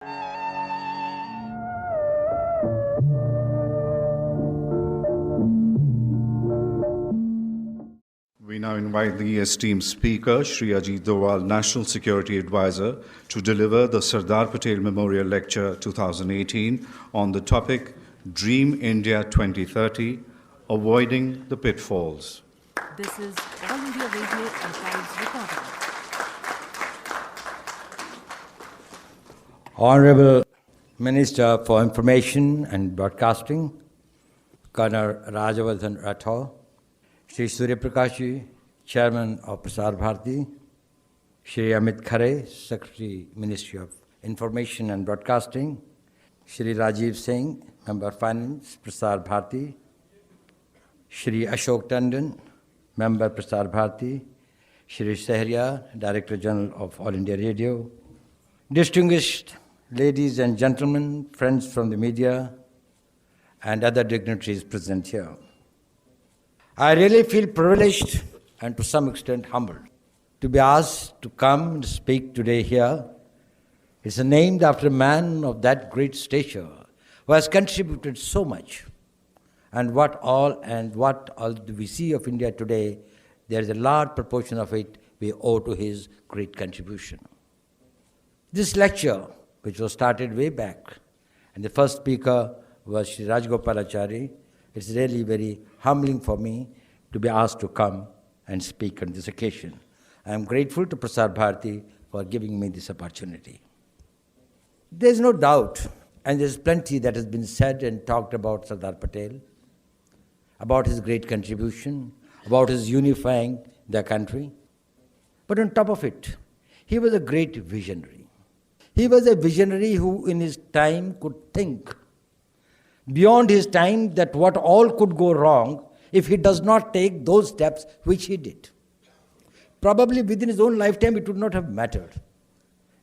We now invite the esteemed speaker, Shri Ajit Doval, National Security Advisor, to deliver the Sardar Patel Memorial Lecture 2018 on the topic Dream India 2030, Avoiding the Pitfalls. This is All India Radio Archives recording. Honorable Minister for Information and Broadcasting, Colonel Rajyavardhan Rathore, Shri Surya Prakash ji, Chairman of Prasar Bharati, Shri Amit Khare, Secretary, Ministry of Information and Broadcasting, Shri Rajiv Singh, Member of Finance, Prasar Bharati, Shri Ashok Tandon, Member Prasar Bharati, Shri Sehria, Director General of All India Radio, distinguished ladies and gentlemen, friends from the media, and other dignitaries present here. I really feel privileged and to some extent humbled to be asked to come and speak today here. It's named after a man of that great stature who has contributed so much. And what all do we see of India today, there is a large proportion of it we owe to his great contribution. This lecture, which was started way back, and the first speaker was Shri Rajgopalachari, it's really very humbling for me to be asked to come and speak on this occasion. I am grateful to Prasar Bharati for giving me this opportunity. There is no doubt, and there is plenty that has been said and talked about Sardar Patel, about his great contribution, about his unifying the country. But on top of it, he was a great visionary. He was a visionary who in his time could think beyond his time that what all could go wrong if he does not take those steps which he did. Probably within his own lifetime it would not have mattered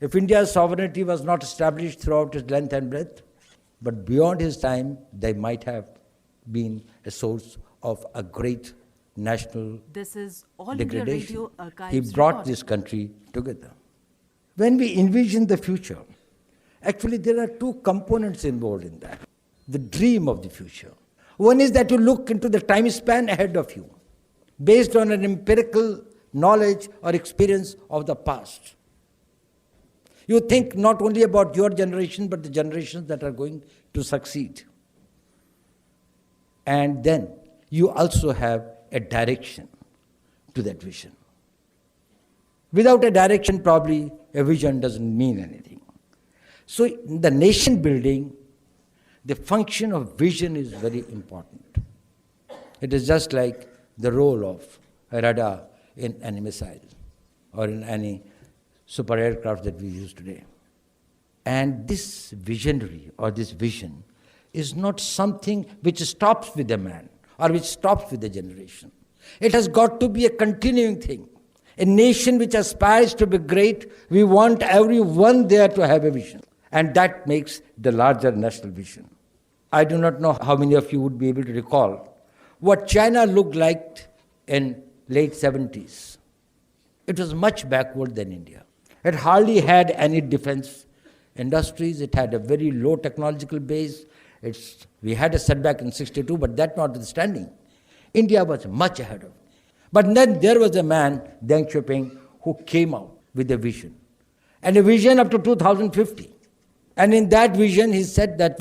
if India's sovereignty was not established throughout its length and breadth, but beyond his time they might have been a source of a great national This is All degradation. India Radio Archives He brought recording. this country together. When we envision the future, actually there are two components involved in that. The dream of the future. One is that you look into the time span ahead of you, based on an empirical knowledge or experience of the past. You think not only about your generation, but the generations that are going to succeed. And then you also have a direction to that vision. Without a direction, probably a vision doesn't mean anything. So in the nation building, the function of vision is very important. It is just like the role of a radar in any missile or in any super aircraft that we use today. And this visionary or this vision is not something which stops with a man or which stops with a generation. It has got to be a continuing thing. A nation which aspires to be great, we want everyone there to have a vision. And that makes the larger national vision. I do not know how many of you would be able to recall what China looked like in late 70s. It was much backward than India. It hardly had any defense industries. It had a very low technological base. We had a setback in 62, but that notwithstanding, India was much ahead of it. But then there was a man, Deng Xiaoping, who came out with a vision. And a vision up to 2050. And in that vision, he said that,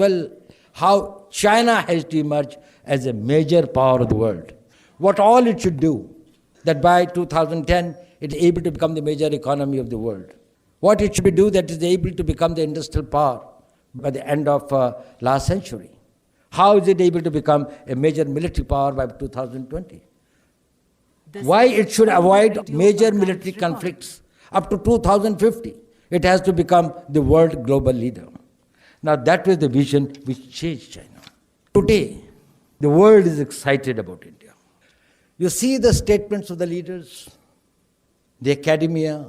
how China has to emerge as a major power of the world. What all it should do, that by 2010, it is able to become the major economy of the world. What it should do, that is able to become the industrial power by the end of last century. How is it able to become a major military power by 2020? Why it should avoid major military conflicts up to 2050. It has to become the world global leader. Now that was the vision which changed China. Today, the world is excited about India. You see the statements of the leaders, the academia,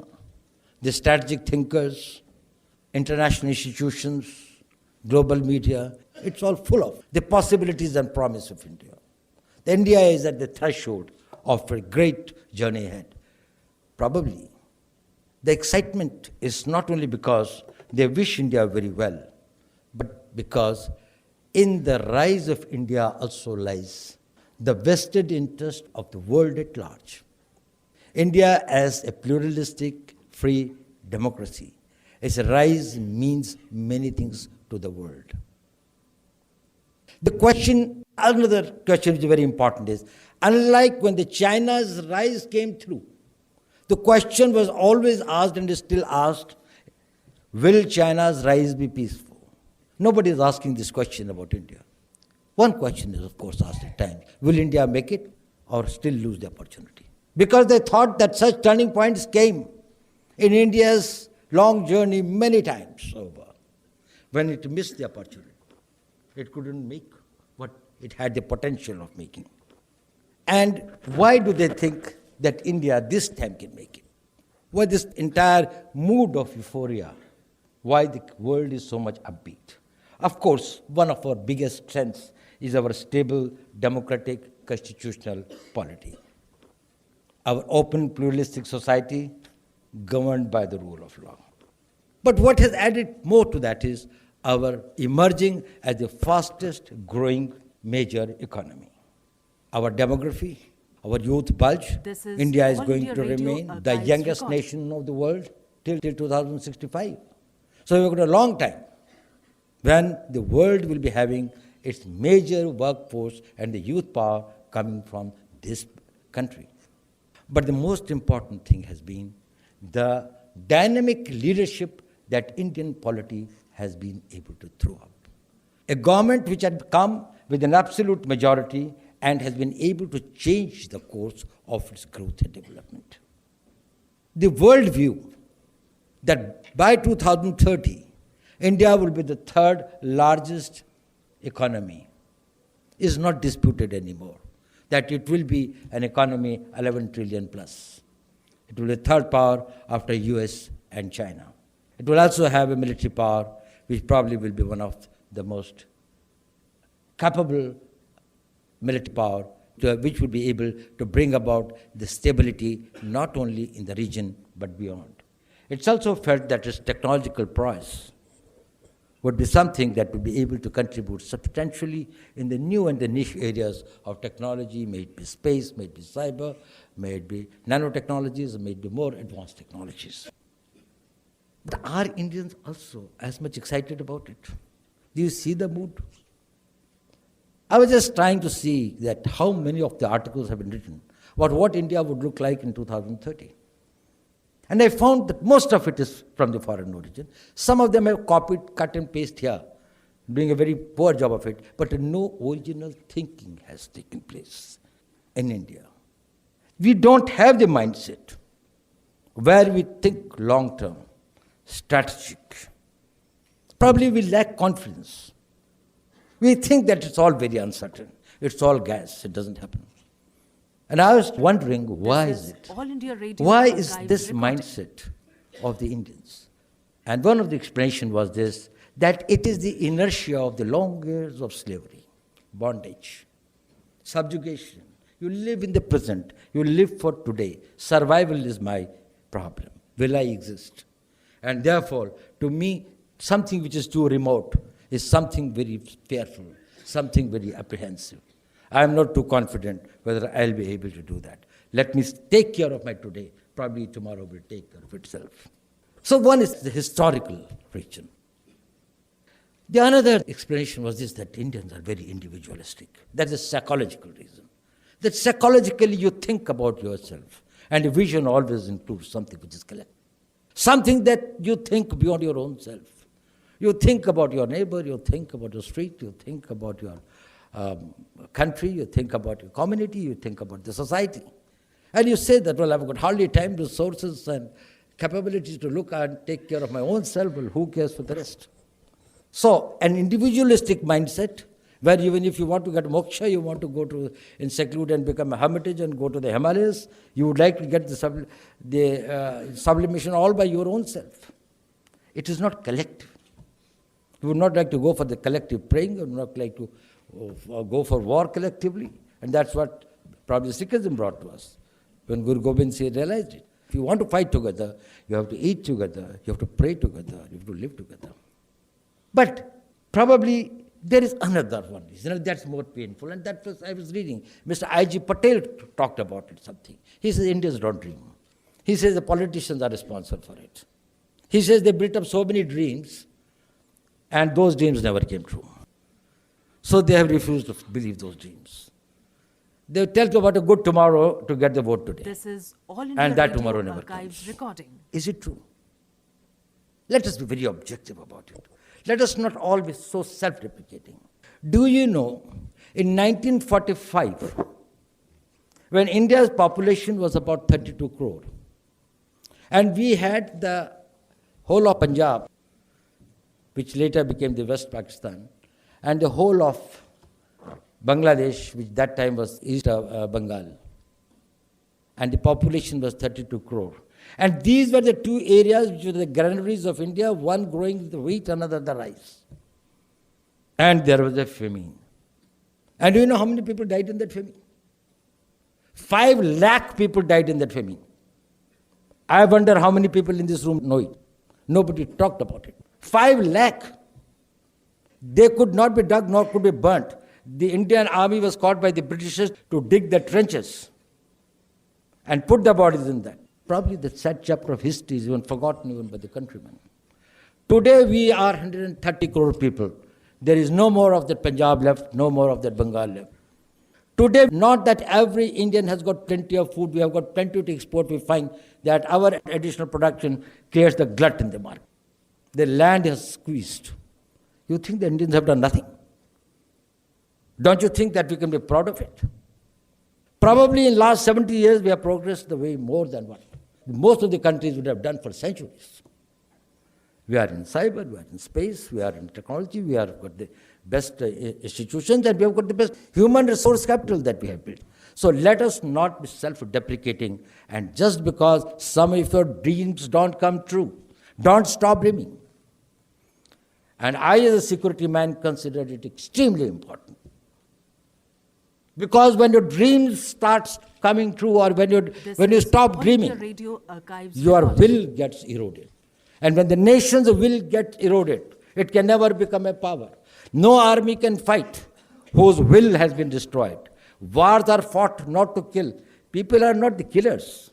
the strategic thinkers, international institutions, global media. It's all full of the possibilities and promise of India. India is at the threshold of a great journey ahead. Probably the excitement is not only because They wish India very well, but because in the rise of India also lies the vested interest of the world at large. India as a pluralistic, free democracy, its rise means many things to the world. The question, another question which is very important is, unlike when the China's rise came through, the question was always asked and is still asked, will China's rise be peaceful? Nobody is asking this question about India. One question is, of course, asked at times, will India make it or still lose the opportunity? Because they thought that such turning points came in India's long journey many times over, when it missed the opportunity. It couldn't make what it had the potential of making. And why do they think that India this time can make it? Why this entire mood of euphoria? Why the world is so much upbeat? Of course, one of our biggest strengths is our stable, democratic, constitutional polity. Our open, pluralistic society governed by the rule of law. But what has added more to that is our emerging as the fastest growing major economy. Our demography, our youth bulge, India is going to remain the youngest nation of the world till 2065. So we've got a long time when the world will be having its major workforce and the youth power coming from this country. But the most important thing has been the dynamic leadership that Indian polity has been able to throw up. A government which had come with an absolute majority and has been able to change the course of its growth and development. The world view that by 2030, India will be the third largest economy is not disputed anymore. That it will be an economy 11 trillion plus. It will be the third power after US and China. It will also have a military power, which probably will be one of the most capable military power, which will be able to bring about the stability not only in the region but beyond. It's also felt that its technological prowess would be something that would be able to contribute substantially in the new and the niche areas of technology, may it be space, may it be cyber, may it be nanotechnologies, may it be more advanced technologies. But are Indians also as much excited about it? Do you see the mood? I was just trying to see that how many of the articles have been written about what India would look like in 2030. And I found that most of it is from the foreign origin. Some of them have copied, cut and paste here, doing a very poor job of it, but no original thinking has taken place in India. We don't have the mindset where we think long-term, strategic. Probably we lack confidence. We think that it's all very uncertain. It's all gas. It doesn't happen. And I was wondering, why is it? All India Radio Why is Archive this recording. mindset of the Indians? And one of the explanations was this, that it is the inertia of the long years of slavery, bondage, subjugation. You live in the present. You live for today. Survival is my problem. Will I exist? And therefore, to me, something which is too remote is something very fearful, something very apprehensive. I am not too confident whether I'll be able to do that. Let me take care of my today. Probably tomorrow will take care of itself. So one is the historical region. The another explanation was this, that Indians are very individualistic. That's a psychological reason. That psychologically you think about yourself. And a vision always includes something which is collective. Something that you think beyond your own self. You think about your neighbor, you think about your street, you think about your country, you think about your community, you think about the society. And you say that, well, I've got hardly time, resources, and capabilities to look and take care of my own self. Well, who cares for the rest? So, an individualistic mindset, where even if you want to get moksha, you want to go to in seclude and become a hermitage and go to the Himalayas, you would like to get the sublimation all by your own self. It is not collective. You would not like to go for the collective praying, you would not like to go for war collectively. And that's what probably Sikhism brought to us, when Guru Gobind Singh realized it. If you want to fight together, you have to eat together, you have to pray together, you have to live together. But probably there is another one reason that's more painful, and that was I was reading. Mr. I.G. Patel talked about it something. He says Indians don't dream. He says the politicians are responsible for it. He says they built up so many dreams, and those dreams never came true. So they have refused to believe those dreams. They tell you about a good tomorrow to get the vote today. This is All India And that Radio tomorrow never Archives comes. recording. Is it true? Let us be very objective about it. Let us not all be so self-deprecating. Do you know, in 1945, when India's population was about 32 crore, and we had the whole of Punjab, which later became the West Pakistan, and the whole of Bangladesh, which that time was East Bengal, and the population was 32 crore. And these were the two areas which were the granaries of India, one growing the wheat, another the rice. And there was a famine. And do you know how many people died in that famine? 5 lakh people died in that famine. I wonder how many people in this room know it. Nobody talked about it. 5 lakh. They could not be dug nor could be burnt. The Indian army was caught by the Britishers to dig the trenches and put the bodies in that. Probably the sad chapter of history is even forgotten even by the countrymen. Today we are 130 crore people. There is no more of that Punjab left, no more of that Bengal left. Today, not that every Indian has got plenty of food, we have got plenty to export, we find that our additional production creates the glut in the market. The land has squeezed. You think the Indians have done nothing? Don't you think that we can be proud of it? Probably in last 70 years, we have progressed the way more than what most of the countries would have done for centuries. We are in cyber, we are in space, we are in technology, we have got the best institutions, and we have got the best human resource capital that we have built. So let us not be self-deprecating, and just because some of your dreams don't come true, don't stop dreaming. And I, as a security man, consider it extremely important. Because when your dreams start coming true, or when you stop All dreaming, India Radio Archives your recording. will gets eroded. And when the nation's will gets eroded, it can never become a power. No army can fight whose will has been destroyed. Wars are fought not to kill. People are not the killers.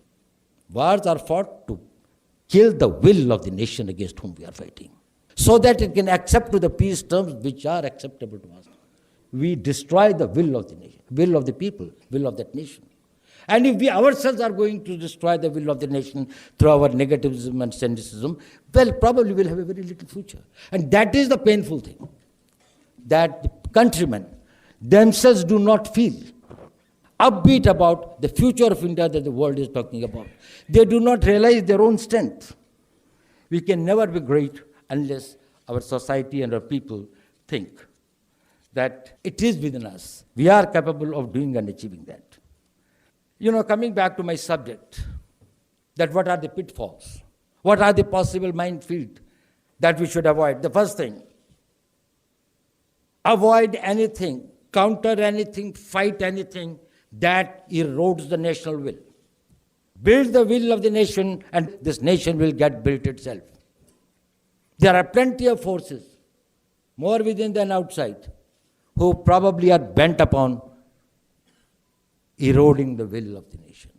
Wars are fought to kill the will of the nation against whom we are fighting, so that it can accept to the peace terms which are acceptable to us. We destroy the will of the nation, will of the people, will of that nation. And if we ourselves are going to destroy the will of the nation through our negativism and cynicism, well, probably we'll have a very little future. And that is the painful thing, that the countrymen themselves do not feel upbeat about the future of India that the world is talking about. They do not realize their own strength. We can never be great unless our society and our people think that it is within us. We are capable of doing and achieving that. You know, coming back to my subject, that what are the pitfalls? What are the possible minefields that we should avoid? The first thing, avoid anything, counter anything, fight anything that erodes the national will. Build the will of the nation, and this nation will get built itself. There are plenty of forces, more within than outside, who probably are bent upon eroding the will of the nation.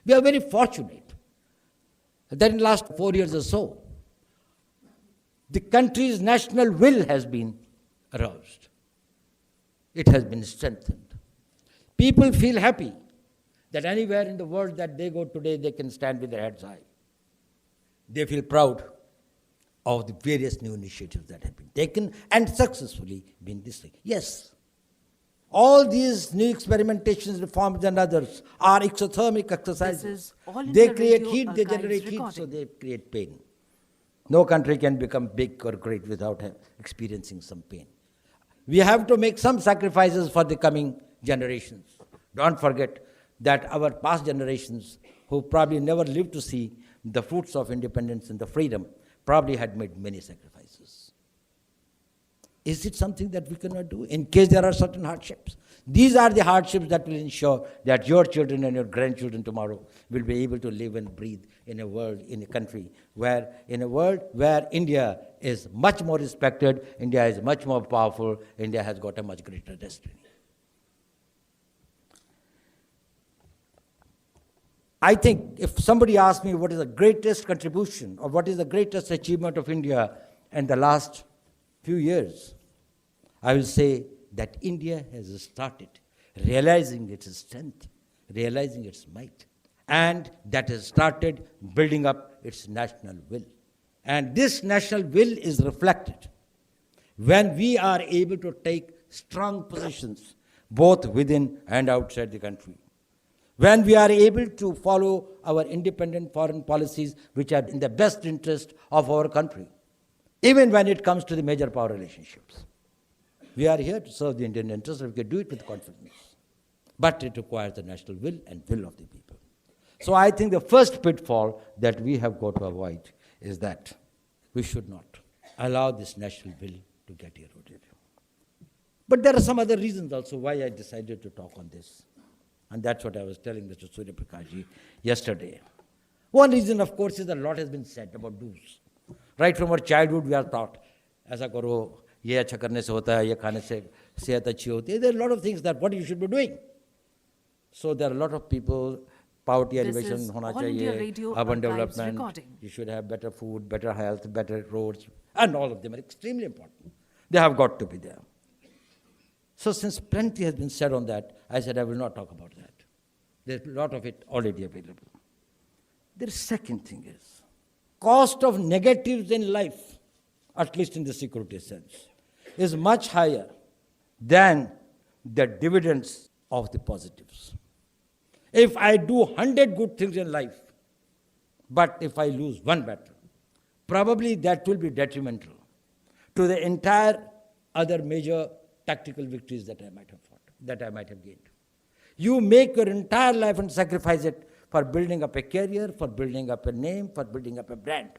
We are very fortunate that in the last 4 years or so, the country's national will has been aroused. It has been strengthened. People feel happy that anywhere in the world that they go today, they can stand with their heads high. They feel proud of the various new initiatives that have been taken and successfully been this. Yes, all these new experimentations, reforms and others are exothermic exercises. This is All They India create Radio heat, they Archives generate heat, recording. so they create pain. No country can become big or great without experiencing some pain. We have to make some sacrifices for the coming generations. Don't forget that our past generations, who probably never lived to see the fruits of independence and the freedom, probably had made many sacrifices. Is it something that we cannot do in case there are certain hardships? These are the hardships that will ensure that your children and your grandchildren tomorrow will be able to live and breathe in a world, in a country in a world where India is much more respected, India is much more powerful, India has got a much greater destiny. I think if somebody asks me what is the greatest contribution or what is the greatest achievement of India in the last few years, I will say that India has started realizing its strength, realizing its might, and that has started building up its national will. And this national will is reflected when we are able to take strong positions both within and outside the country. When we are able to follow our independent foreign policies which are in the best interest of our country, even when it comes to the major power relationships. We are here to serve the Indian interests, and we can do it with confidence. But it requires the national will and will of the people. So I think the first pitfall that we have got to avoid is that we should not allow this national will to get eroded. But there are some other reasons also why I decided to talk on this. And that's what I was telling Mr. Surya Prakashji yesterday. One reason, of course, is that a lot has been said about do's. Right from our childhood, we are taught, ऐसा करो, ये अच्छा करने से होता है, ये खाने से सेहत अच्छी होती है. There are a lot of things that what you should be doing. So there are a lot of people, poverty elevation होना चाहिए, urban development, you should have better food, better health, better roads, and all of them are extremely important. They have got to be there. So since plenty has been said on that, I said I will not talk about that. There's a lot of it already available. The second thing is, cost of negatives in life, at least in the security sense, is much higher than the dividends of the positives. If I do 100 good things in life, but if I lose one battle, probably that will be detrimental to the entire other major tactical victories that I might have fought, that I might have gained. You make your entire life and sacrifice it for building up a career, for building up a name, for building up a brand.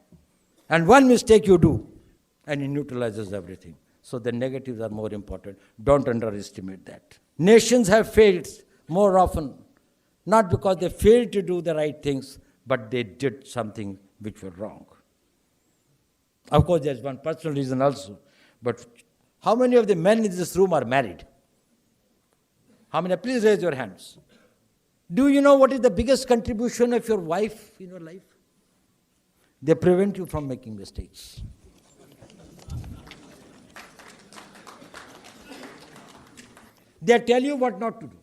And one mistake you do, and it neutralizes everything. So the negatives are more important. Don't underestimate that. Nations have failed more often, not because they failed to do the right things, but they did something which were wrong. Of course, there's one personal reason also, but how many of the men in this room are married? How many? Please raise your hands. Do you know what is the biggest contribution of your wife in your life? They prevent you from making mistakes. They tell you what not to do.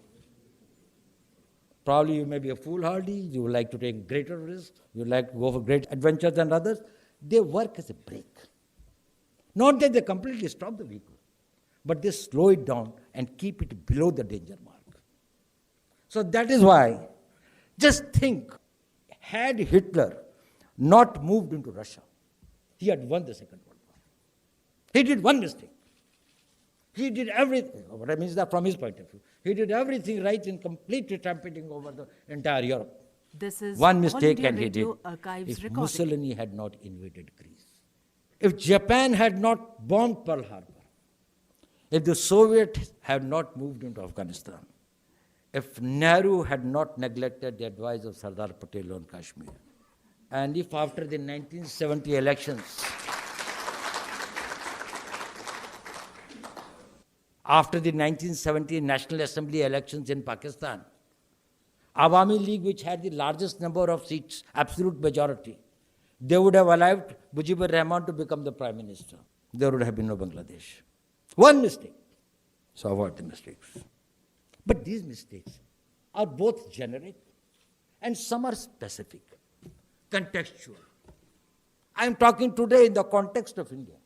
Probably you may be a foolhardy, you would like to take greater risks, you like to go for great adventures than others. They work as a brake. Not that they completely stop the vehicle, but they slow it down and keep it below the danger mark. So that is why, just think, had Hitler not moved into Russia, he had won the Second World War. He did one mistake. He did everything, what I mean is that from his point of view, he did everything right in completely trumpeting over the entire Europe. This is one mistake All India and he did. Radio Archives If recording. Mussolini had not invaded Greece, if Japan had not bombed Pearl Harbor, if the Soviets had not moved into Afghanistan, if Nehru had not neglected the advice of Sardar Patel on Kashmir, and if after the 1970 elections, after the 1970 National Assembly elections in Pakistan, Awami League, which had the largest number of seats, absolute majority, they would have allowed Mujibur Rahman to become the Prime Minister. There would have been no Bangladesh. One mistake. So avoid the mistakes. But these mistakes are both generic and some are specific, contextual. I am talking today in the context of India.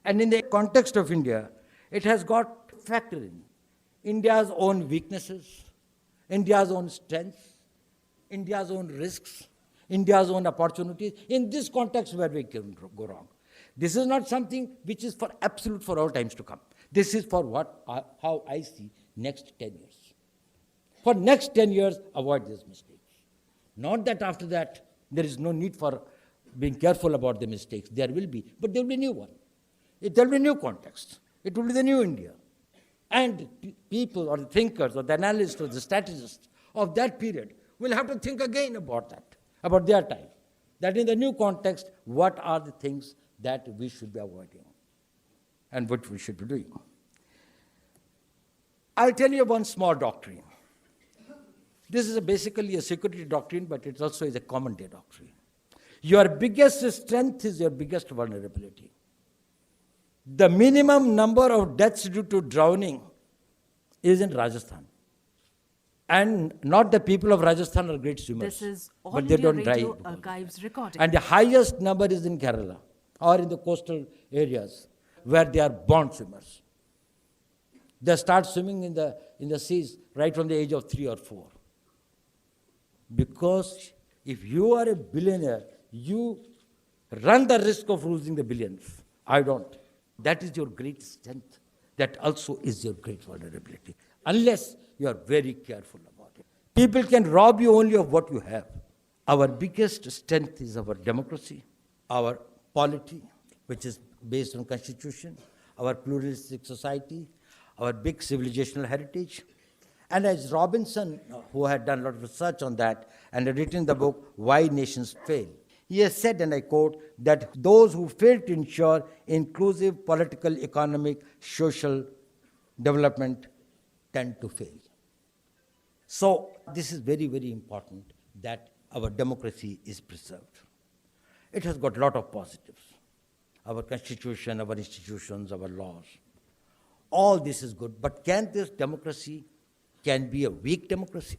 And in the context of India, it has got to factor in India's own weaknesses, India's own strengths, India's own risks, India's own opportunities. In this context where we can go wrong. This is not something which is for absolute for all times to come. This is for how I see next 10 years. For next 10 years, avoid these mistakes. Not that after that, there is no need for being careful about the mistakes. There will be, but there will be new one. There will be a new context. It will be the new India. And people or the thinkers or the analysts or the strategists of that period will have to think again about that, about their time. That in the new context, what are the things that we should be avoiding and what we should be doing. I'll tell you one small doctrine. This is basically a security doctrine, but it also is a common day doctrine. Your biggest strength is your biggest vulnerability. The minimum number of deaths due to drowning is in Rajasthan. And not the people of Rajasthan are great swimmers. This is All but they India don't Radio dive. Archives recording. And the highest number is in Kerala or in the coastal areas where they are born swimmers. They start swimming in the seas right from the age of 3 or 4. Because if you are a billionaire, you run the risk of losing the billions. I don't. That is your great strength. That also is your great vulnerability. Unless you are very careful about it. People can rob you only of what you have. Our biggest strength is our democracy, our polity, which is based on constitution, our pluralistic society, our big civilizational heritage. And as Robinson, who had done a lot of research on that and had written the book, Why Nations Fail, he has said, and I quote, that those who fail to ensure inclusive political, economic, social development tend to fail. So this is very, very important that our democracy is preserved. It has got a lot of positives. Our constitution, our institutions, our laws. All this is good. But can this democracy be a weak democracy?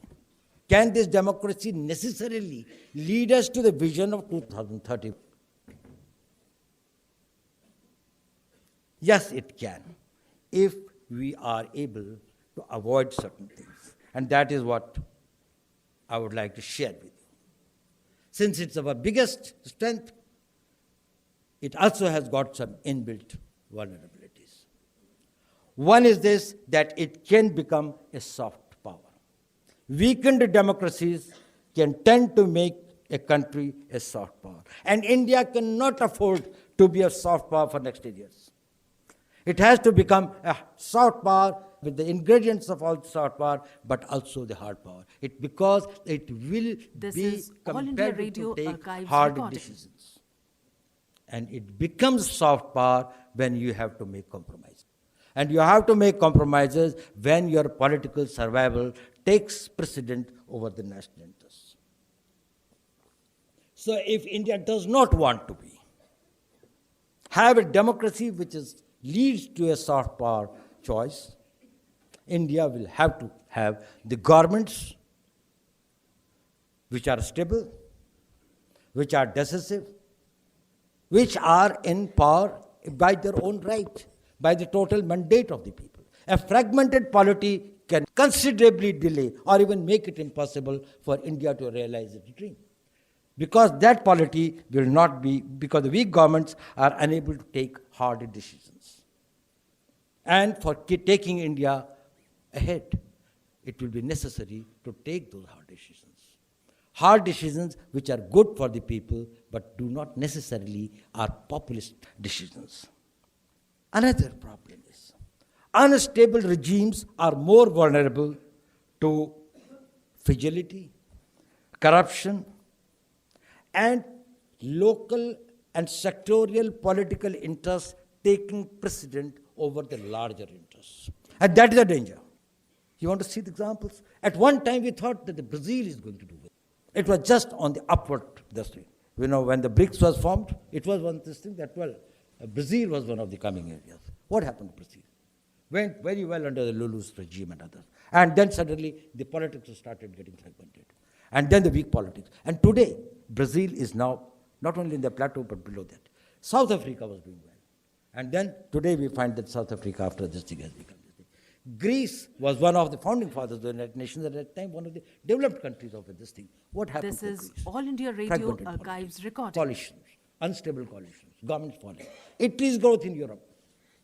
Can this democracy necessarily lead us to the vision of 2030? Yes, it can, if we are able to avoid certain things. And that is what I would like to share with you. Since it's our biggest strength, it also has got some inbuilt vulnerabilities. One is this, that it can become a soft power. Weakened democracies can tend to make a country a soft power. And India cannot afford to be a soft power for next 10 years. It has to become a soft power with the ingredients of all soft power, but also the hard power. Because it will This be is All India compelled Radio to take Archives hard recording. decisions. And it becomes soft power when you have to make compromises. And you have to make compromises when your political survival takes precedent over the national interests. So if India does not want to have a democracy which leads to a soft power choice, India will have to have the governments which are stable, which are decisive, which are in power by their own right, by the total mandate of the people. A fragmented polity can considerably delay or even make it impossible for India to realize its dream. Because that polity will not be, because the weak governments are unable to take hard decisions. And for taking India ahead, it will be necessary to take those hard decisions. Hard decisions which are good for the people, but do not necessarily are populist decisions. Another problem is, unstable regimes are more vulnerable to fragility, corruption, and local and sectorial political interests taking precedent over the larger interests. And that is a danger. You want to see the examples? At one time we thought that Brazil is going to do it. It was just on the upward this way. You know, when the BRICS was formed, it was one of these things that, Brazil was one of the coming areas. What happened to Brazil? Went very well under the Lula's regime and others. And then suddenly the politics started getting fragmented. And then the weak politics. And today, Brazil is now not only in the plateau, but below that. South Africa was doing well. And then today we find that South Africa, after this thing, has become this thing. Greece was one of the founding fathers of the United Nations, at that time one of the developed countries of this thing. What happened This to is Greece? All India Radio Fragmented Archives politics, recording. coalitions, unstable coalitions, governments falling. Italy's growth in Europe.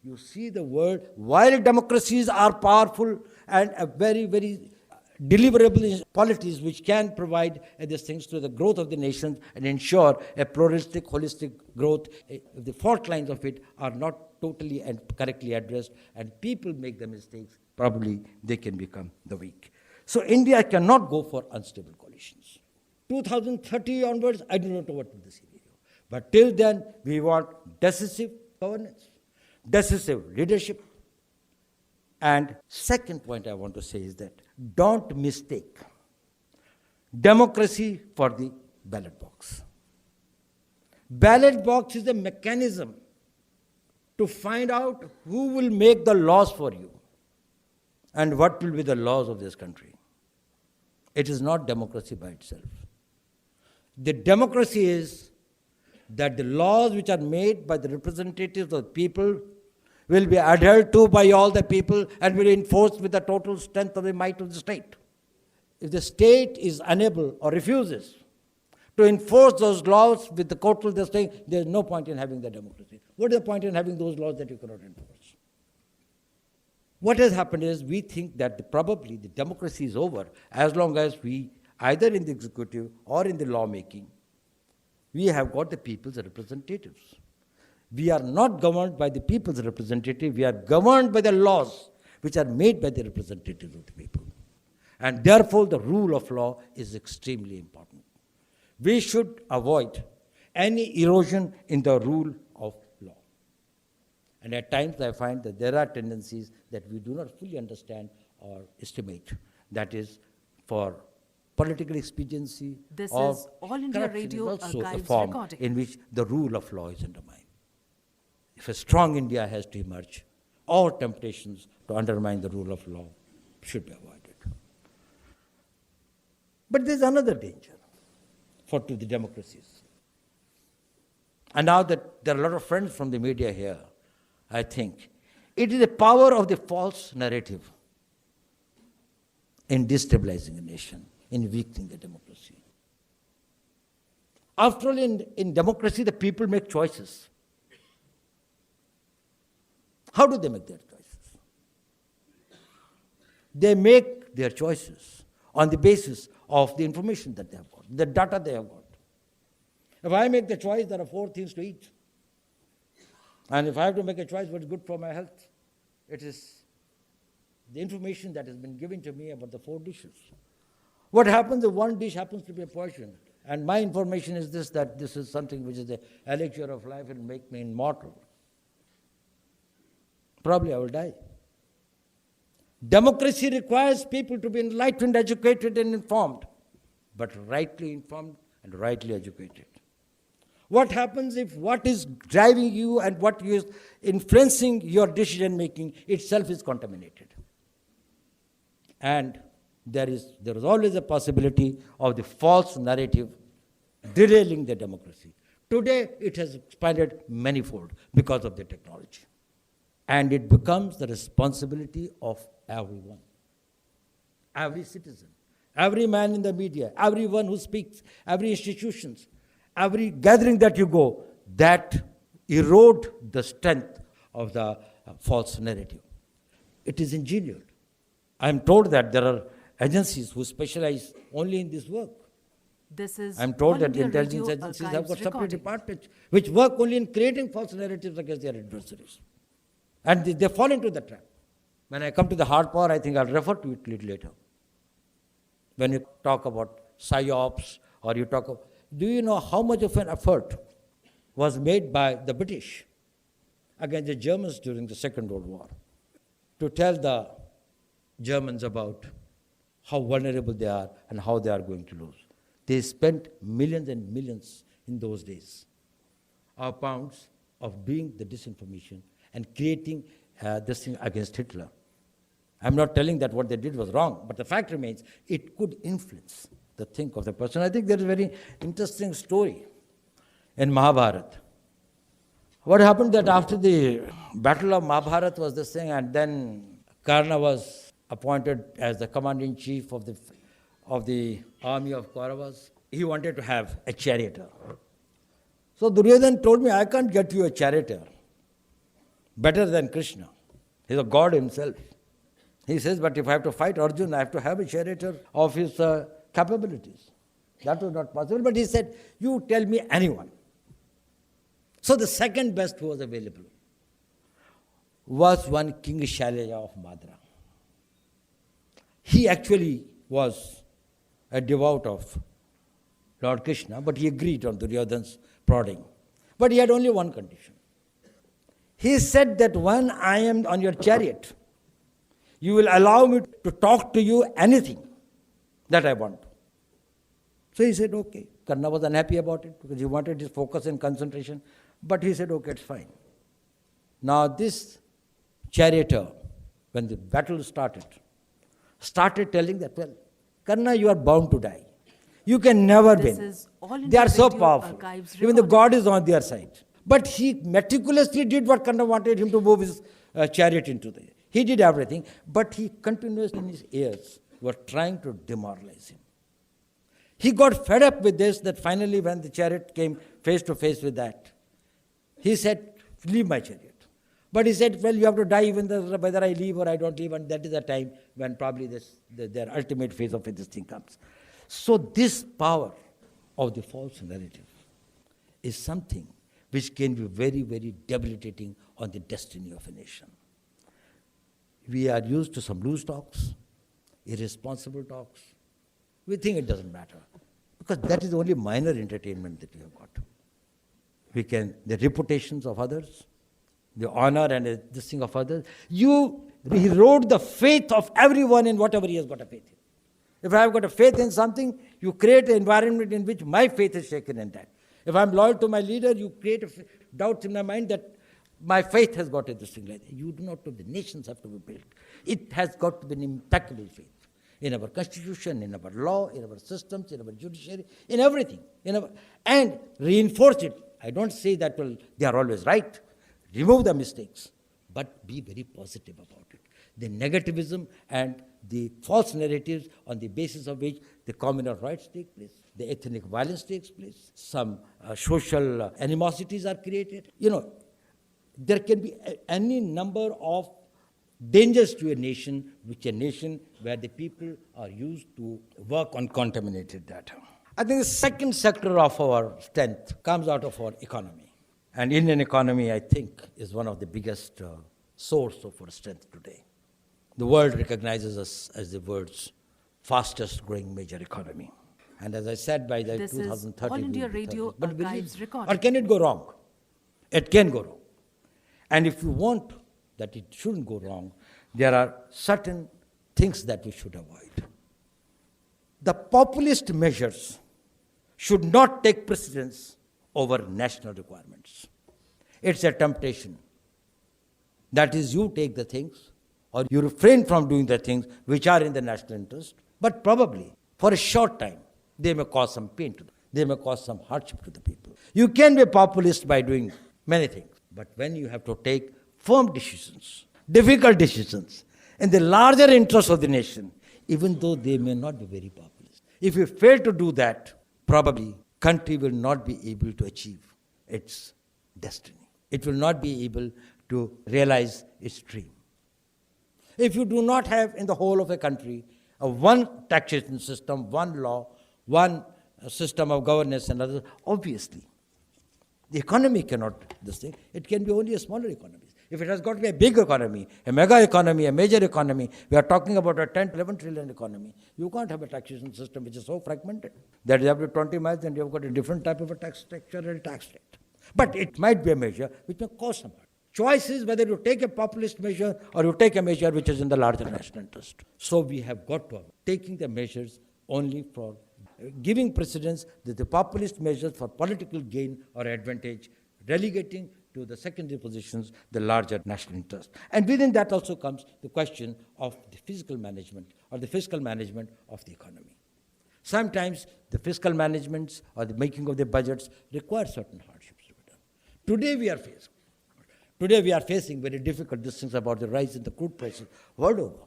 You see the world, while democracies are powerful and a very, very deliverable polities which can provide these things to the growth of the nations and ensure a pluralistic, holistic growth, the fault lines of it are not totally and correctly addressed, and people make the mistakes, probably they can become the weak. So India cannot go for unstable coalitions. 2030 onwards, I do not know what will be the scenario. But till then, we want decisive governance, decisive leadership. And second point I want to say is that don't mistake democracy for the ballot box. Ballot box is a mechanism to find out who will make the laws for you and what will be the laws of this country. It is not democracy by itself. The democracy is that the laws which are made by the representatives of the people will be adhered to by all the people and will be enforced with the total strength of the might of the state. If the state is unable or refuses to enforce those laws with the total the state, there is no point in having the democracy. What is the point in having those laws that you cannot enforce? What has happened is we think that probably the democracy is over as long as we, either in the executive or in the lawmaking, we have got the people's representatives. We are not governed by the people's representative, we are governed by the laws which are made by the representatives of the people. And therefore the rule of law is extremely important. We should avoid any erosion in the rule of law. And at times I find that there are tendencies that we do not fully understand or estimate. That is for political expediency This or is All India corruption Radio is also a Archives form recording. in which the rule of law is undermined. If a strong India has to emerge, all temptations to undermine the rule of law should be avoided. But there's another danger to the democracies. And now that there are a lot of friends from the media here, I think it is the power of the false narrative in destabilizing a nation, in weakening the democracy. After all, in democracy, the people make choices. How do they make their choices? They make their choices on the basis of the information that they have got, the data they have got. If I make the choice, there are 4 things to eat. And if I have to make a choice what's good for my health, it is the information that has been given to me about the 4 dishes. What happens if one dish happens to be a poison? And my information is this, that this is something which is the elixir of life, it will make me immortal. Probably I will die. Democracy requires people to be enlightened, educated, and informed, but rightly informed and rightly educated. What happens if what is driving you and what is influencing your decision making itself is contaminated? And there is always a possibility of the false narrative derailing the democracy. Today it has expanded manifold because of the technology. And it becomes the responsibility of everyone, every citizen, every man in the media, everyone who speaks, every institutions, every gathering that you go, that erode the strength of the false narrative. It is engineered. I am told that there are agencies who specialize only in this work. This is I'm told All that the India intelligence Radio agencies have Archives got separate recording. departments which work only in creating false narratives against their adversaries. And they fall into the trap. When I come to the hard power, I think I'll refer to it a little later. When you talk about psyops or you talk of, do you know how much of an effort was made by the British against the Germans during the Second World War to tell the Germans about how vulnerable they are and how they are going to lose? They spent millions and millions in those days of pounds of doing the disinformation and creating this thing against Hitler. I'm not telling that what they did was wrong, but the fact remains it could influence the think of the person. I think there is a very interesting story in Mahabharata. What happened that after the Battle of Mahabharata was this thing, and then Karna was appointed as the commander-in-chief of the army of Kauravas. He wanted to have a charioteer. So Duryodhana told me, I can't get you a charioteer better than Krishna. He's a god himself. He says, but if I have to fight Arjuna, I have to have a charioteer of his capabilities. That was not possible. But he said, you tell me anyone. So the second best was available was one King Shailya of Madra. He actually was a devout of Lord Krishna, but he agreed on Duryodhana's prodding. But he had only one condition. He said that when I am on your chariot, you will allow me to talk to you anything that I want. So he said, okay. Karna was unhappy about it because he wanted his focus and concentration. But he said, okay, it's fine. Now this charioteer, when the battle started telling that, well, Karna, you are bound to die. You can never This win. is All India They are so Radio powerful. Archives Even the recording. God is on their side. But he meticulously did what Karna wanted him to move his chariot into the air. He did everything, but he continuously in his ears were trying to demoralize him. He got fed up with this that finally when the chariot came face to face with that, he said, leave my chariot. But he said, well, you have to die even whether I leave or I don't leave, and that is the time when probably their ultimate phase of this thing comes. So this power of the false narrative is something which can be very, very debilitating on the destiny of a nation. We are used to some loose talks, irresponsible talks. We think it doesn't matter because that is the only minor entertainment that we have got. The reputations of others, the honor and this thing of others. You erode the faith of everyone in whatever he has got a faith in. If I have got a faith in something, you create an environment in which my faith is shaken in that. If I'm loyal to my leader, you create doubts in my mind that my faith has got this thing like that. You do not know the nations have to be built. It has got to be an impeccable faith in our constitution, in our law, in our systems, in our judiciary, in everything. And reinforce it. I don't say that they are always right. Remove the mistakes, but be very positive about it. The negativism and the false narratives on the basis of which the communal rights take place, the ethnic violence takes place, some social animosities are created. There can be any number of dangers to a nation where the people are used to work on contaminated data. I think the second sector of our strength comes out of our economy. And Indian economy, I think, is one of the biggest source of our strength today. The world recognizes us as the world's fastest growing major economy. And as I said, by the This is 2030... All India we'll be Radio 30. But will Archives it- recording. Or can it go wrong? It can go wrong. And if you want that it shouldn't go wrong, there are certain things that we should avoid. The populist measures should not take precedence over national requirements. It's a temptation. That is, you take the things or you refrain from doing the things which are in the national interest, but probably for a short time, they may cause some pain to them. They may cause some hardship to the people. You can be populist by doing many things, but when you have to take firm decisions, difficult decisions, in the larger interest of the nation, even though they may not be very populist, if you fail to do that, probably country will not be able to achieve its destiny. It will not be able to realize its dream. If you do not have in the whole of a country a one taxation system, one law, one system of governance and others, obviously, the economy cannot this thing. It can be only a smaller economy. If it has got to be a big economy, a mega economy, a major economy, we are talking about a 10 to 11 trillion economy. You can't have a taxation system which is so fragmented that you have to 20 miles and you have got a different type of a tax structure and a tax rate. But it might be a measure which may cost some. Choice is whether you take a populist measure or you take a measure which is in the larger national interest. So we have got to avoid taking the measures only for giving precedence to the populist measures for political gain or advantage, relegating to the secondary positions the larger national interest. And within that also comes the question of the fiscal management or the fiscal management of the economy. Sometimes the fiscal managements or the making of the budgets require certain hardships to be done. Today we are facing very difficult things about the rise in the crude prices world over.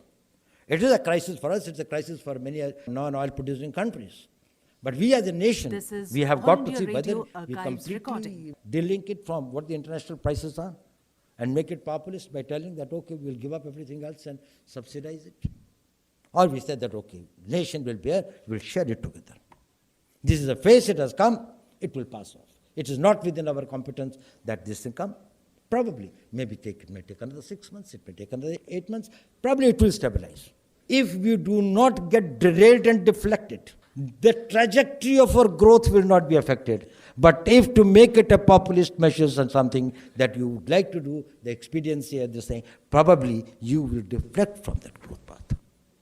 It is a crisis for us, it's a crisis for many non-oil producing countries. But we as a nation, This is we have All got to India see whether Radio we Archives completely recording. delink it from what the international prices are and make it populist by telling that, okay, we'll give up everything else and subsidize it. Or we said that, okay, nation will bear, we'll share it together. This is a phase, it has come, it will pass off. It is not within our competence that this thing come. Probably, it may take another 6 months, it may take another 8 months. Probably it will stabilize. If we do not get derailed and deflected, the trajectory of our growth will not be affected. But if to make it a populist measures and something that you would like to do, the expediency of this thing, probably you will deflect from that growth path.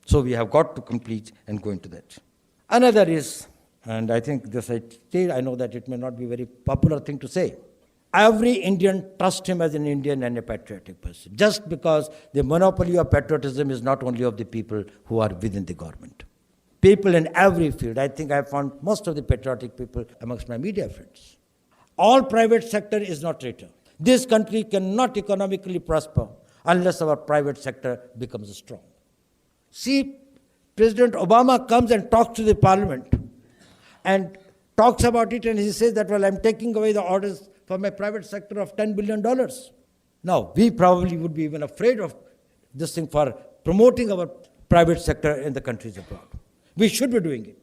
So we have got to complete and go into that. Another is, and I think this I know that it may not be a very popular thing to say, every Indian trusts him as an Indian and a patriotic person, just because the monopoly of patriotism is not only of the people who are within the government. People in every field. I think I have found most of the patriotic people amongst my media friends. All private sector is not traitor. This country cannot economically prosper unless our private sector becomes strong. See, President Obama comes and talks to the parliament and talks about it, and he says that, well, I'm taking away the orders for my private sector of $10 billion. Now, we probably would be even afraid of this thing for promoting our private sector in the countries abroad. We should be doing it.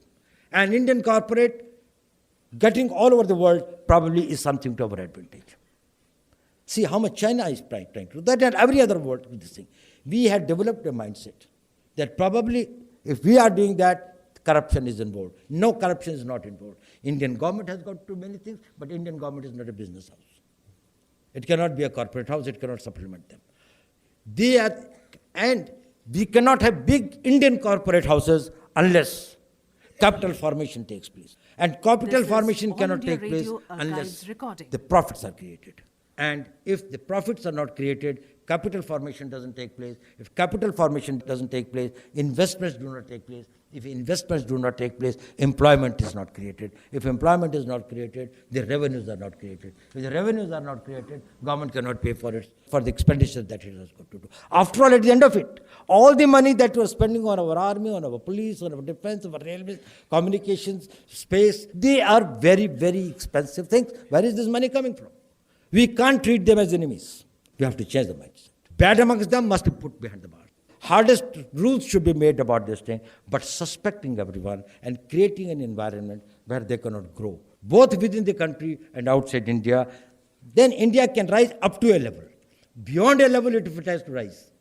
And Indian corporate getting all over the world probably is something to our advantage. See how much China is trying to do that, and every other world with this thing. We had developed a mindset that probably if we are doing that, corruption is involved. No, corruption is not involved. Indian government has got to do many things, but Indian government is not a business house. It cannot be a corporate house, it cannot supplement them. And we cannot have big Indian corporate houses unless capital formation takes place. And capital formation cannot take place unless the profits are created. And if the profits are not created, capital formation doesn't take place. If capital formation doesn't take place, investments do not take place. If investments do not take place, employment is not created. If employment is not created, the revenues are not created. If the revenues are not created, government cannot pay for the expenditure that it has got to do. After all, at the end of it, all the money that we are spending on our army, on our police, on our defense, on our railways, communications, space, they are very, very expensive things. Where is this money coming from? We can't treat them as enemies. We have to change the mindset. Bad amongst them must be put behind the bar. Hardest rules should be made about this thing, but suspecting everyone and creating an environment where they cannot grow, both within the country and outside India. Then India can rise up to a level. Beyond a level, if it has to rise,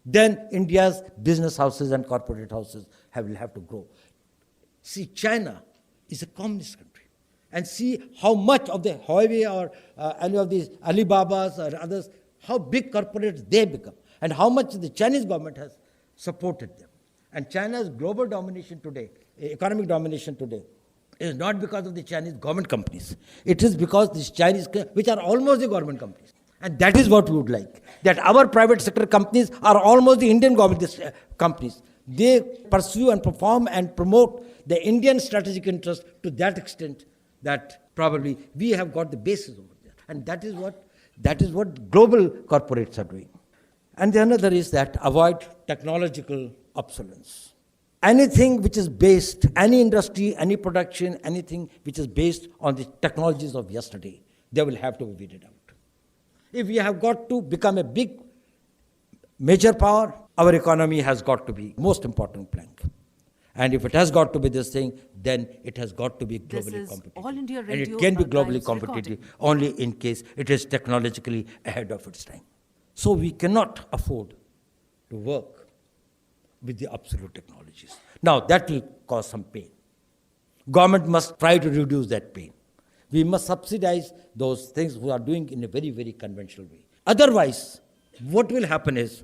then India's business houses and corporate houses will have to grow. See, China is a communist country. And see how much of the Huawei or any of these Alibabas or others, how big corporates they become, and how much the Chinese government has supported them. And China's global domination today, economic domination today, is not because of the Chinese government companies. It is because these Chinese, which are almost the government companies. And that is what we would like, that our private sector companies are almost the Indian government companies. They pursue and perform and promote the Indian strategic interest to that extent that probably we have got the basis over there. And that is what global corporates are doing. And the another is that avoid technological obsolescence. Anything which is based, any industry, any production, anything which is based on the technologies of yesterday, they will have to be weeded out. If we have got to become a big major power, our economy has got to be most important plank. And if it has got to be this thing, then it has got to be globally competitive. All India and Radio it can be globally Archives competitive recording. only in case it is technologically ahead of its time. So we cannot afford to work with the absolute technologies. Now, that will cause some pain. Government must try to reduce that pain. We must subsidize those things who are doing in a very, very conventional way. Otherwise, what will happen is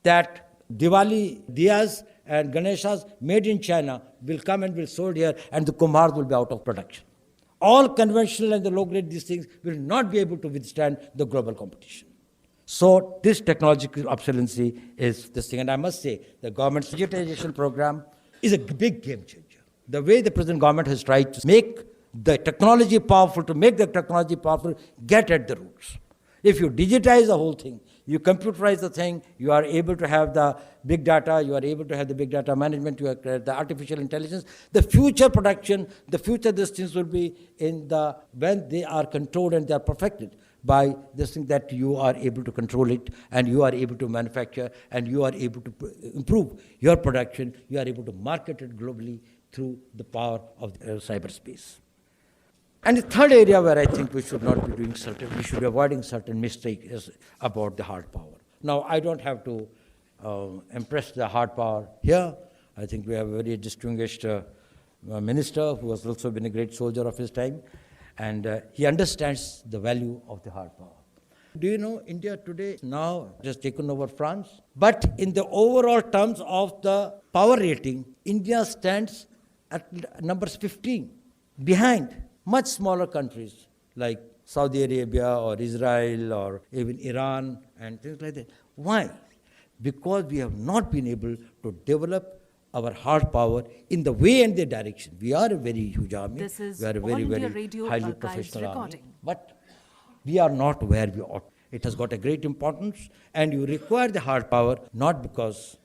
that Diwali diyas and Ganeshas made in China will come and will sold here, and the Kumhars will be out of production. All conventional and the low-grade these things will not be able to withstand the global competition. So this technological obsolescence is this thing. And I must say, the government's digitization program is a big game changer. The way the present government has tried to make the technology powerful, get at the roots. If you digitize the whole thing, you computerize the thing, you are able to have the big data, you are able to have the big data management, you have the artificial intelligence. The future production, the future these things will be when they are controlled and they are perfected by this thing, that you are able to control it and you are able to manufacture and you are able to improve your production, you are able to market it globally through the power of cyberspace. And the third area where I think we should not be doing certain, we should be avoiding certain mistakes is about the hard power. Now, I don't have to impress the hard power here. I think we have a very distinguished minister who has also been a great soldier of his time, and he understands the value of the hard power. Do you know India today now has taken over France? But in the overall terms of the power rating, India stands at numbers 15, behind much smaller countries like Saudi Arabia or Israel or even Iran and things like that. Why? Because we have not been able to develop our hard power in the way and the direction. We are a very huge army. This is we are a All very, India very Radio highly Archives professional recording. army. But we are not where we ought. It has got a great importance, and you require the hard power not because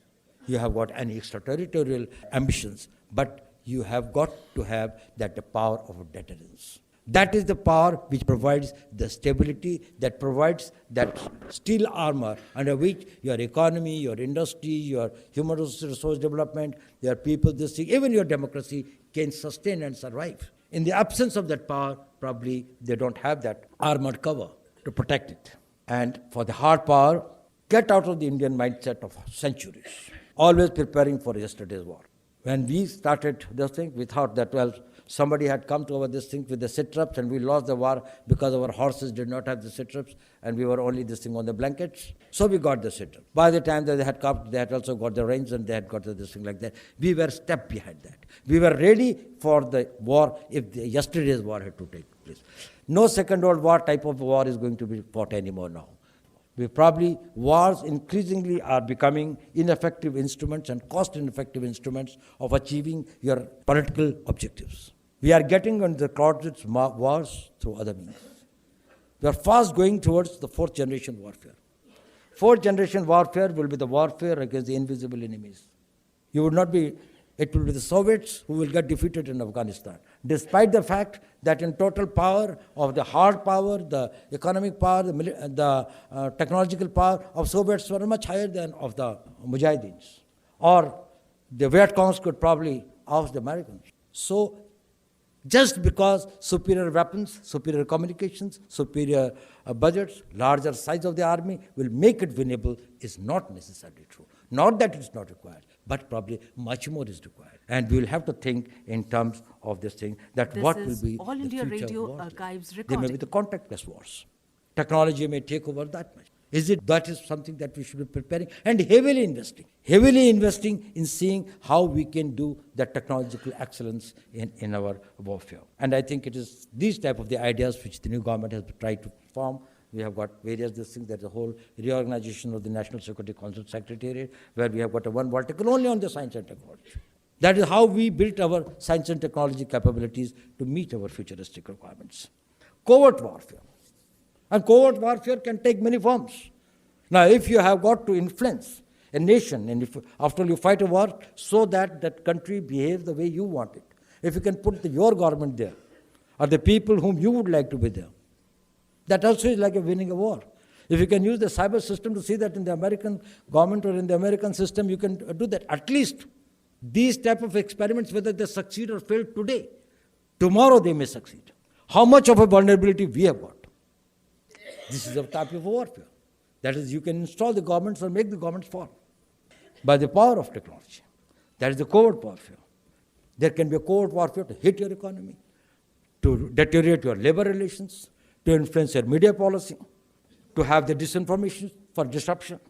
you have got any extraterritorial ambitions, but you have got to have that the power of deterrence. That is the power which provides the stability, that provides that steel armor under which your economy, your industry, your human resource development, your people, this thing, even your democracy can sustain and survive. In the absence of that power, probably they don't have that armored cover to protect it. And for the hard power, get out of the Indian mindset of centuries, always preparing for yesterday's war. When we started this thing, we thought that, well, somebody had come to our this thing with the sit-ups and we lost the war because our horses did not have the sit-ups and we were only this thing on the blankets. So we got the sit-up. By the time that they had come, they had also got the reins and they had got this thing like that. We were a step behind that. We were ready for the war if yesterday's war had to take place. No Second World War type of war is going to be fought anymore now. Wars increasingly are becoming ineffective instruments and cost-ineffective instruments of achieving your political objectives. We are getting into the closets wars through other means. We are fast going towards the fourth generation warfare. Fourth generation warfare will be the warfare against the invisible enemies. It will be the Soviets who will get defeated in Afghanistan, despite the fact that in total power of the hard power, the economic power, the technological power of Soviets were much higher than of the Mujahideens. Or the Viet Congs could probably oust the Americans. So just because superior weapons, superior communications, superior budgets, larger size of the army will make it winnable is not necessarily true. Not that it's not required, but probably much more is required. And we will have to think in terms of this thing, that This what is will be All the India future Radio wars. Archives They may be recording. the contactless wars. Technology may take over that much. That is something that we should be preparing and heavily investing in seeing how we can do that technological excellence in our warfare. And I think it is these type of the ideas which the new government has tried to form. We have got various these things. There's a whole reorganization of the National Security Council Secretariat, where we have got a one vertical only on the science and technology. That is how we built our science and technology capabilities to meet our futuristic requirements. Covert warfare. And covert warfare can take many forms. Now, if you have got to influence a nation, and if after you fight a war, so that that country behaves the way you want it, if you can put your government there, or the people whom you would like to be there, that also is like winning a war. If you can use the cyber system to see that in the American government or in the American system, you can do that. At least these type of experiments, whether they succeed or fail today, tomorrow they may succeed. How much of a vulnerability we have got? This is a type of warfare. That is, you can install the governments or make the governments fall by the power of technology. That is the covert warfare. There can be a covert warfare to hit your economy, to deteriorate your labor relations, to influence your media policy, to have the disinformation for disruption,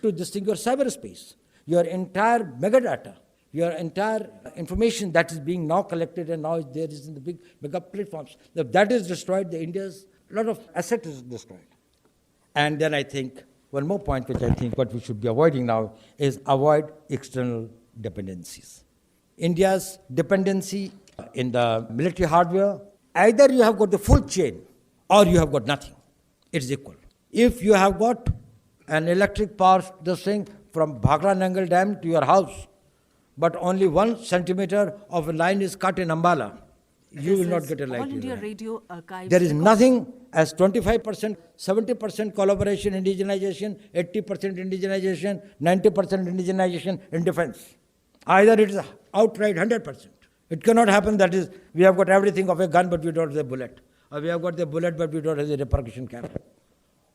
to distinguish your cyberspace, your entire megadata, your entire information that is being now collected and now there is in the big mega platforms. If that is destroyed, India's a lot of asset is destroyed. And then I think one more point which I think what we should be avoiding now is avoid external dependencies. India's dependency in the military hardware, either you have got the full chain or you have got nothing. It's equal. If you have got an electric power, this thing from Bhakra Nangal Dam to your house, but only 1 centimeter of a line is cut in Ambala, you will not get a light. All India Radio Archives. There is nothing as 25%, 70% collaboration, indigenization, 80% indigenization, 90% indigenization in defense. Either it is outright 100%. It cannot happen that is, we have got everything of a gun, but we don't have the bullet. Or we have got the bullet, but we don't have the repercussion cap.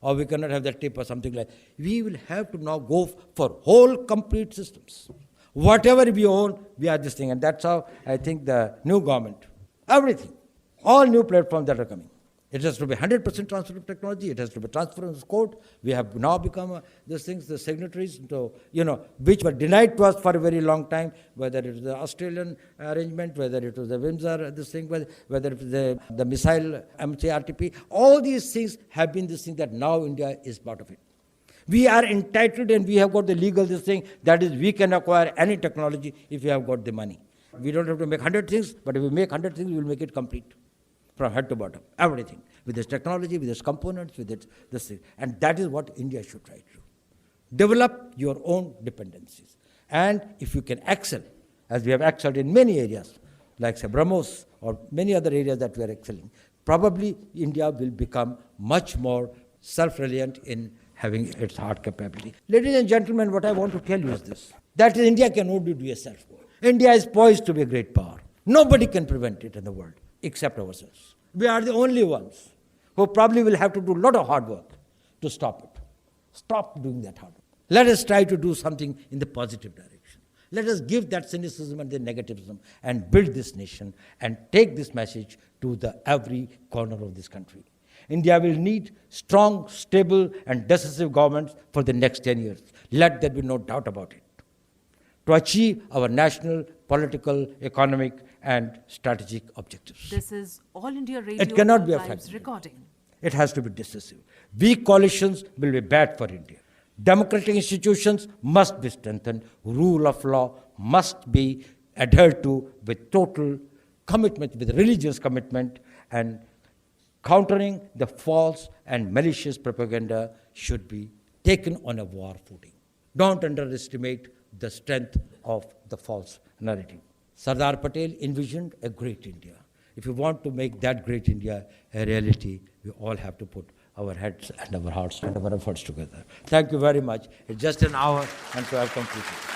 Or we cannot have the tip or something like that. We will have to now go for whole complete systems. Whatever we own, we are this thing. And that's how I think the new government, everything, all new platforms that are coming. It has to be 100% transfer of technology. It has to be transference of code. We have now become these things, the signatories, to, which were denied to us for a very long time, whether it was the Australian arrangement, whether it was the Windsor, this thing, whether it was the missile MCRTP. All these things have been this thing that now India is part of it. We are entitled and we have got the legal this thing, that is we can acquire any technology if we have got the money. We don't have to make 100 things, but if we make 100 things, we will make it complete. From head to bottom, everything, with its technology, with its components, with its this thing. And that is what India should try to do. Develop your own dependencies. And if you can excel, as we have excelled in many areas, like say BrahMos or many other areas that we are excelling, probably India will become much more self-reliant in having its hard capability. Ladies and gentlemen, what I want to tell you is this, that India can only do a self-war. India is poised to be a great power. Nobody can prevent it in the world, except ourselves. We are the only ones who probably will have to do a lot of hard work to stop it. Stop doing that hard work. Let us try to do something in the positive direction. Let us give that cynicism and the negativism and build this nation and take this message to the every corner of this country. India will need strong, stable, and decisive governments for the next 10 years. Let there be no doubt about it, to achieve our national, political, economic, and strategic objectives. This is All India Radio It cannot be a Archives fact. recording. It has to be decisive. Weak coalitions will be bad for India. Democratic institutions must be strengthened. Rule of law must be adhered to with total commitment, with religious commitment, and countering the false and malicious propaganda should be taken on a war footing. Don't underestimate the strength of the false narrative. Sardar Patel envisioned a great India. If we want to make that great India a reality, we all have to put our heads and our hearts and our efforts together. Thank you very much. It's just an hour and so I've completed.